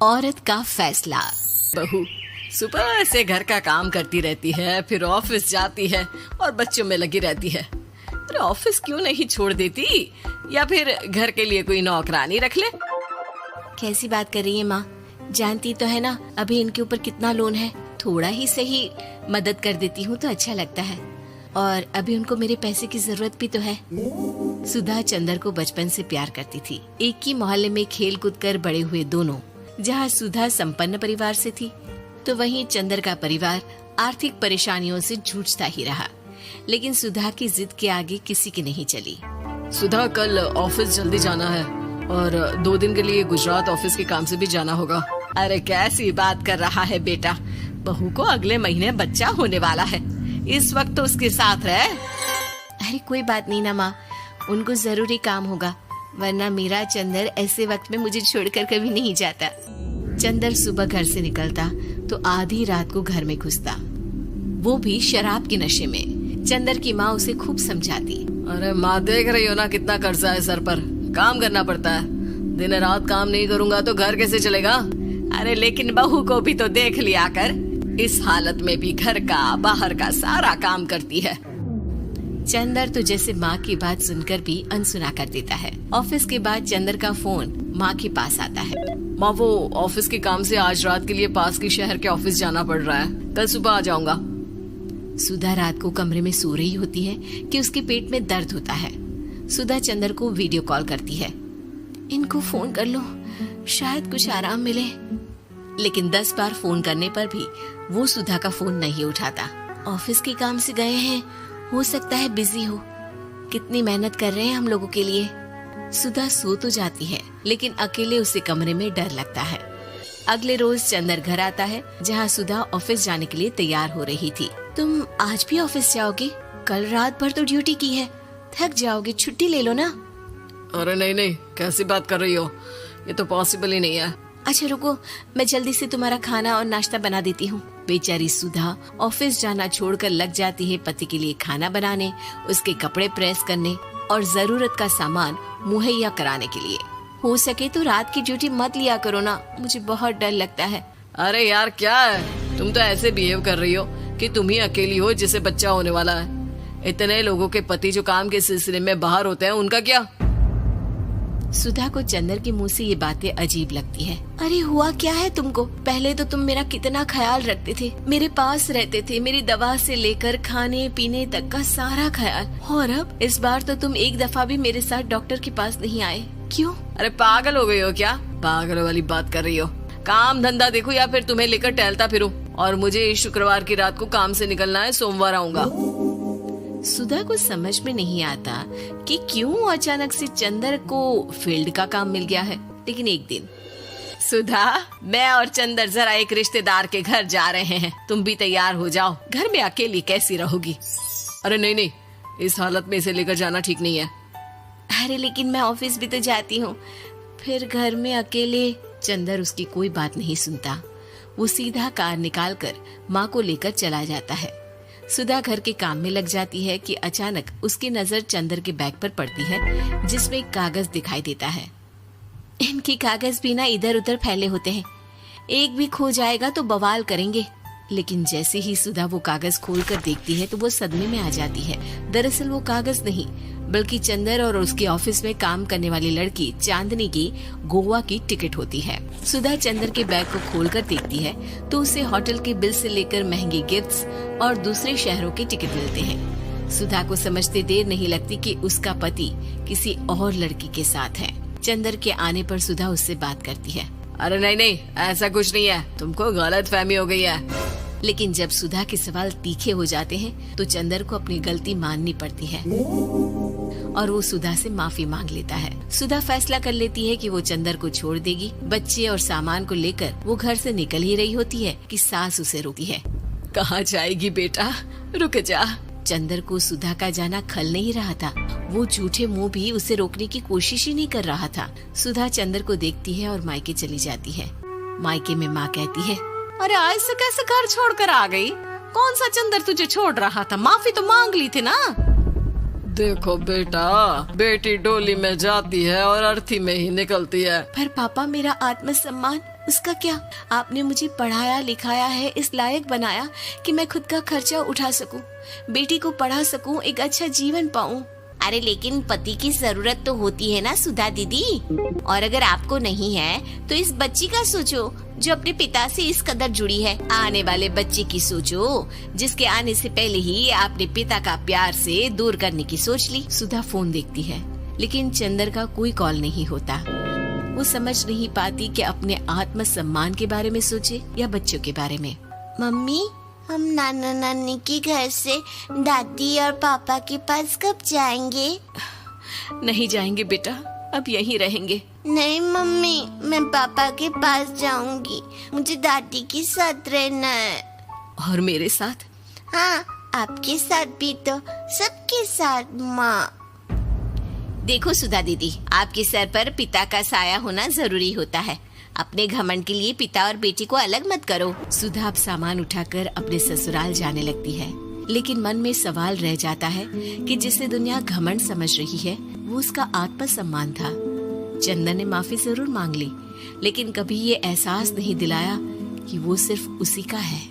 औरत का फैसला। बहू सुबह से घर का काम करती रहती है, फिर ऑफिस जाती है और बच्चों में लगी रहती है। अरे ऑफिस क्यों नहीं छोड़ देती, या फिर घर के लिए कोई नौकरानी रख ले। कैसी बात कर रही है माँ? जानती तो है ना अभी इनके ऊपर कितना लोन है। थोड़ा ही सही मदद कर देती हूँ तो अच्छा लगता है, और अभी उनको मेरे पैसे की जरूरत भी तो है। सुधा चंदर को बचपन से प्यार करती थी। एक ही मोहल्ले में खेल कूद कर बड़े हुए दोनों। जहाँ सुधा संपन्न परिवार से थी तो वहीं चंदर का परिवार आर्थिक परेशानियों से जूझता ही रहा। लेकिन सुधा की जिद के आगे किसी की नहीं चली। सुधा कल ऑफिस जल्दी जाना है और 2 दिन के लिए गुजरात ऑफिस के काम से भी जाना होगा। अरे कैसी बात कर रहा है बेटा, बहू को अगले महीने बच्चा होने वाला है, इस वक्त तो उसके साथ रहे। अरे कोई बात नहीं ना माँ, उनको जरूरी काम होगा, वरना मेरा चंदर ऐसे वक्त में मुझे छोड़कर कभी नहीं जाता। चंदर सुबह घर से निकलता तो आधी रात को घर में घुसता, वो भी शराब के नशे में। चंदर की माँ उसे खूब समझाती। अरे माँ देख रही हो ना कितना कर्जा है सर पर, काम करना पड़ता है, दिन रात काम नहीं करूँगा तो घर कैसे चलेगा। अरे लेकिन बहू को भी तो देख लिया कर, इस हालत में भी घर का बाहर का सारा काम करती है। चंदर तो जैसे माँ की बात सुनकर भी अनसुना कर देता है। ऑफिस के बाद चंदर का फोन माँ के पास आता है। माँ वो ऑफिस के काम से आज रात के लिए पास के शहर के ऑफिस जाना पड़ रहा है, कल सुबह आ जाऊंगा। सुधा रात को कमरे में सो रही होती है कि उसके पेट में दर्द होता है। सुधा चंदर को वीडियो कॉल करती है। इनको फोन कर लो, शायद कुछ आराम मिले। लेकिन 10 बार फोन करने पर भी वो सुधा का फोन नहीं उठाता। ऑफिस के काम से गए हैं, हो सकता है बिजी हो। कितनी मेहनत कर रहे हैं हम लोगों के लिए। सुधा सो तो जाती है, लेकिन अकेले उसे कमरे में डर लगता है। अगले रोज चंदर घर आता है, जहाँ सुधा ऑफिस जाने के लिए तैयार हो रही थी। तुम आज भी ऑफिस जाओगे? कल रात भर तो ड्यूटी की है, थक जाओगे, छुट्टी ले लो ना। अरे नहीं, कैसी बात कर रही हो, ये तो पॉसिबल ही नहीं है। अच्छा रुको, मैं जल्दी से तुम्हारा खाना और नाश्ता बना देती हूँ। बेचारी सुधा ऑफिस जाना छोड़कर लग जाती है पति के लिए खाना बनाने, उसके कपड़े प्रेस करने और जरूरत का सामान मुहैया कराने के लिए। हो सके तो रात की ड्यूटी मत लिया करो ना, मुझे बहुत डर लगता है। अरे यार क्या है, तुम तो ऐसे बिहेव कर रही हो कि तुम ही अकेली हो जिसे बच्चा होने वाला है। इतने लोगों के पति जो काम के सिलसिले में बाहर होते हैं, उनका क्या? सुधा को चंदर के मुंह से ये बातें अजीब लगती है। अरे हुआ क्या है तुमको? पहले तो तुम मेरा कितना ख्याल रखते थे, मेरे पास रहते थे, मेरी दवा से लेकर खाने पीने तक का सारा ख्याल। और अब इस बार तो तुम एक दफा भी मेरे साथ डॉक्टर के पास नहीं आए, क्यों? अरे पागल हो गई हो क्या? पागल वाली बात कर रही हो। काम धंधा देखो या फिर तुम्हें लेकर टहलता फिरो। और मुझे शुक्रवार की रात को काम से निकलना है, सोमवार आऊंगा। सुधा को समझ में नहीं आता कि क्यों अचानक से चंदर को फील्ड का काम मिल गया है। लेकिन एक दिन, सुधा मैं और चंदर जरा एक रिश्तेदार के घर जा रहे हैं, तुम भी तैयार हो जाओ, घर में अकेली कैसी रहोगी। अरे नहीं, इस हालत में इसे लेकर जाना ठीक नहीं है। अरे लेकिन मैं ऑफिस भी तो जाती हूँ, फिर घर में अकेले। चंदर उसकी कोई बात नहीं सुनता। वो सीधा कार निकाल कर माँ को लेकर चला जाता है। सुधा घर के काम में लग जाती है कि अचानक उसकी नजर चंदर के बैग पर पड़ती है, जिसमें एक कागज दिखाई देता है। इनकी कागज भी ना इधर उधर फैले होते हैं, एक भी खो जाएगा तो बवाल करेंगे। लेकिन जैसे ही सुधा वो कागज खोलकर देखती है तो वो सदमे में आ जाती है। दरअसल वो कागज नहीं, बल्कि चंदर और उसके ऑफिस में काम करने वाली लड़की चांदनी की गोवा की टिकट होती है। सुधा चंदर के बैग को खोलकर देखती है तो उसे होटल के बिल से लेकर महंगे गिफ्ट्स और दूसरे शहरों के टिकट मिलते हैं। सुधा को समझते देर नहीं लगती कि उसका पति किसी और लड़की के साथ है। चंदर के आने पर सुधा उससे बात करती है। अरे नहीं, ऐसा कुछ नहीं है, तुमको गलत फहमी हो गई है। लेकिन जब सुधा के सवाल तीखे हो जाते हैं तो चंदर को अपनी गलती माननी पड़ती है और वो सुधा से माफी मांग लेता है। सुधा फैसला कर लेती है कि वो चंदर को छोड़ देगी। बच्चे और सामान को लेकर वो घर से निकल ही रही होती है कि सास उसे रोकती है। कहाँ जाएगी बेटा, रुक जा। चंदर को सुधा का जाना खल नहीं रहा था। वो झूठे मुंह भी उसे रोकने की कोशिश ही नहीं कर रहा था। सुधा चंदर को देखती है और मायके चली जाती है। मायके में माँ कहती है, अरे ऐसे कैसे घर छोड़कर आ गई? कौन सा चंदर तुझे छोड़ रहा था? माफी तो मांग ली थी ना। देखो बेटा, बेटी डोली में जाती है और अर्थी में ही निकलती है। पर पापा मेरा आत्मसम्मान उसका क्या? आपने मुझे पढ़ाया लिखाया है, इस लायक बनाया कि मैं खुद का खर्चा उठा सकूं, बेटी को पढ़ा सकूं, एक अच्छा जीवन पाऊं। अरे लेकिन पति की जरूरत तो होती है ना सुधा दीदी, और अगर आपको नहीं है तो इस बच्ची का सोचो जो अपने पिता से इस कदर जुड़ी है। आने वाले बच्चे की सोचो जिसके आने से पहले ही आपने पिता का प्यार से दूर करने की सोच ली। सुधा फोन देखती है लेकिन चंदर का कोई कॉल नहीं होता। वो समझ नहीं पाती कि अपने आत्म सम्मान के बारे में सोचे या बच्चों के बारे में। मम्मी, हम नाना नानी के घर से दादी और पापा के पास कब जाएंगे? नहीं जाएंगे बेटा, अब यहीं रहेंगे। नहीं मम्मी, मैं पापा के पास जाऊंगी, मुझे दादी के साथ रहना है। और मेरे साथ? हाँ, आपके साथ भी तो, सबके साथ माँ। देखो सुधा दीदी, आपके सर पर पिता का साया होना जरूरी होता है। अपने घमंड के लिए पिता और बेटी को अलग मत करो। सुधा अब सामान उठाकर अपने ससुराल जाने लगती है, लेकिन मन में सवाल रह जाता है कि जिसे दुनिया घमंड समझ रही है वो उसका आत्मसम्मान था। चंदन ने माफी जरूर मांग ली, लेकिन कभी ये एहसास नहीं दिलाया कि वो सिर्फ उसी का है।